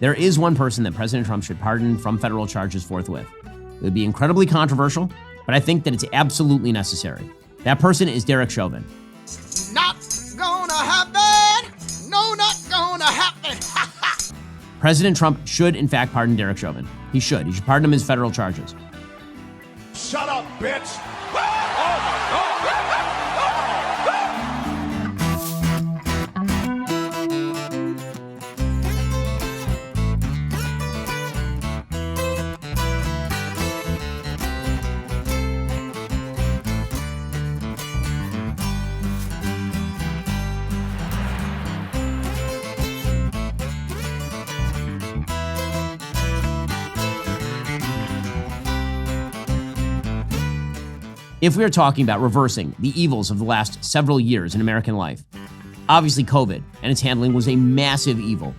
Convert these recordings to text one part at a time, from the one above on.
there is one person that President Trump should pardon from federal charges forthwith. It would be incredibly controversial, but I think that it's absolutely necessary. That person is Derek Chauvin. Not gonna happen! No, not gonna happen! President Trump should, in fact, pardon Derek Chauvin. He should. He should pardon him his federal charges. Shut up, bitch! If we are talking about reversing the evils of the last several years in American life, obviously COVID and its handling was a massive evil.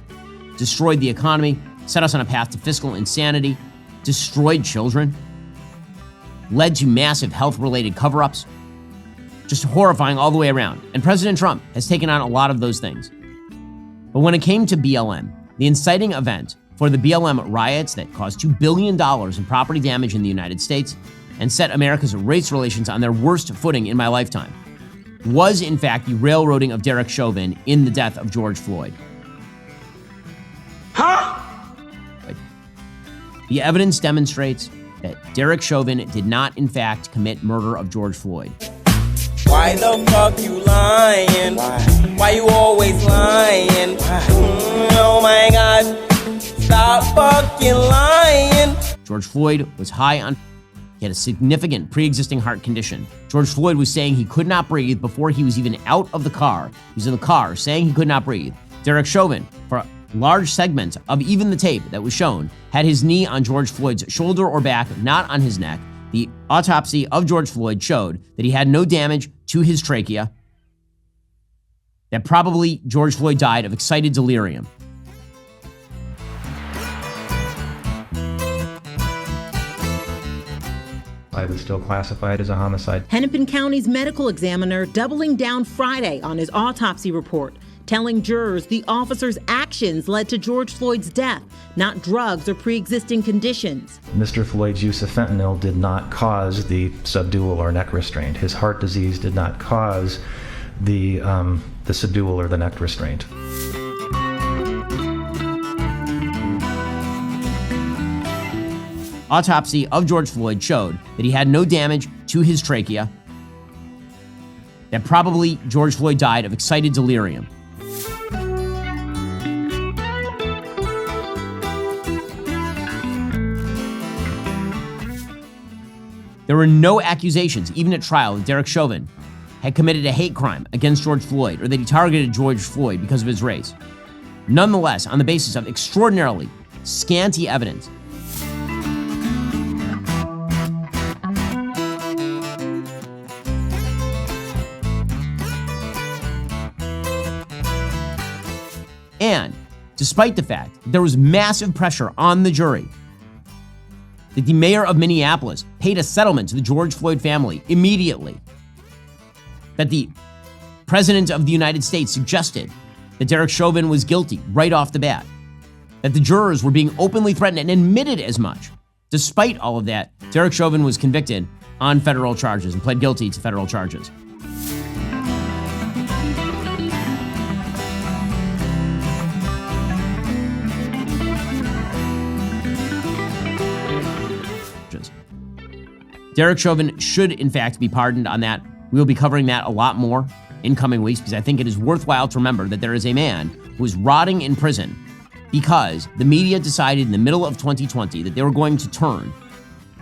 Destroyed the economy, set us on a path to fiscal insanity, destroyed children, led to massive health-related cover-ups, just horrifying all the way around. And President Trump has taken on a lot of those things. But when it came to BLM, the inciting event for the BLM riots that caused $2 billion in property damage in the United States and set America's race relations on their worst footing in my lifetime, was in fact the railroading of Derek Chauvin in the death of George Floyd. The evidence demonstrates that Derek Chauvin did not in fact commit murder of George Floyd. Why the fuck you lying? Why you always lying? Oh my God, stop fucking lying. George Floyd was high on. He had a significant pre-existing heart condition. George Floyd was saying he could not breathe before he was even out of the car. He was in the car saying he could not breathe. Derek Chauvin, for a large segment of even the tape that was shown, had his knee on George Floyd's shoulder or back, not on his neck. The autopsy of George Floyd showed that he had no damage to his trachea, that probably George Floyd died of excited delirium. It was still classified as a homicide. Hennepin County's medical examiner doubling down Friday on his autopsy report, telling jurors the officer's actions led to George Floyd's death, not drugs or pre-existing conditions. Mr. Floyd's use of fentanyl did not cause the subdual or neck restraint. His heart disease did not cause the subdual or the neck restraint. Autopsy of George Floyd showed that he had no damage to his trachea, that probably George Floyd died of excited delirium. There were no accusations, even at trial, that Derek Chauvin had committed a hate crime against George Floyd or that he targeted George Floyd because of his race. Nonetheless, on the basis of extraordinarily scanty evidence, and despite the fact that there was massive pressure on the jury, that the mayor of Minneapolis paid a settlement to the George Floyd family immediately, that the president of the United States suggested that Derek Chauvin was guilty right off the bat, that the jurors were being openly threatened and admitted as much. Despite all of that, Derek Chauvin was convicted on federal charges and pled guilty to federal charges. Derek Chauvin should, in fact, be pardoned on that. We will be covering that a lot more in coming weeks because I think it is worthwhile to remember that there is a man who is rotting in prison because the media decided in the middle of 2020 that they were going to turn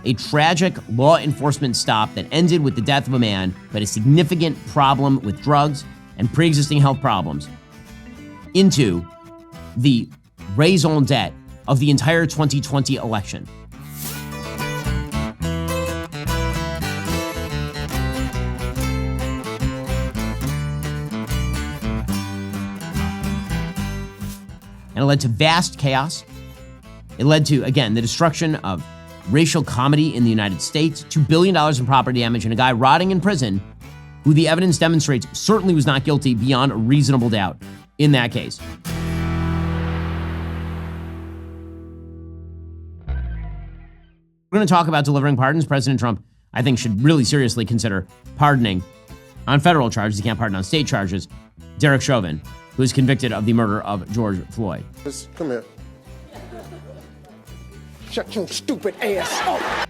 a tragic law enforcement stop that ended with the death of a man who had a significant problem with drugs and pre-existing health problems into the raison d'etre of the entire 2020 election. And it led to vast chaos. It led to, again, the destruction of racial comedy in the United States, $2 billion in property damage, and a guy rotting in prison who the evidence demonstrates certainly was not guilty beyond a reasonable doubt in that case. We're going to talk about delivering pardons. President Trump, I think, should really seriously consider pardoning on federal charges. He can't pardon on state charges. Derek Chauvin, who is convicted of the murder of George Floyd. Come here. Shut your stupid ass up.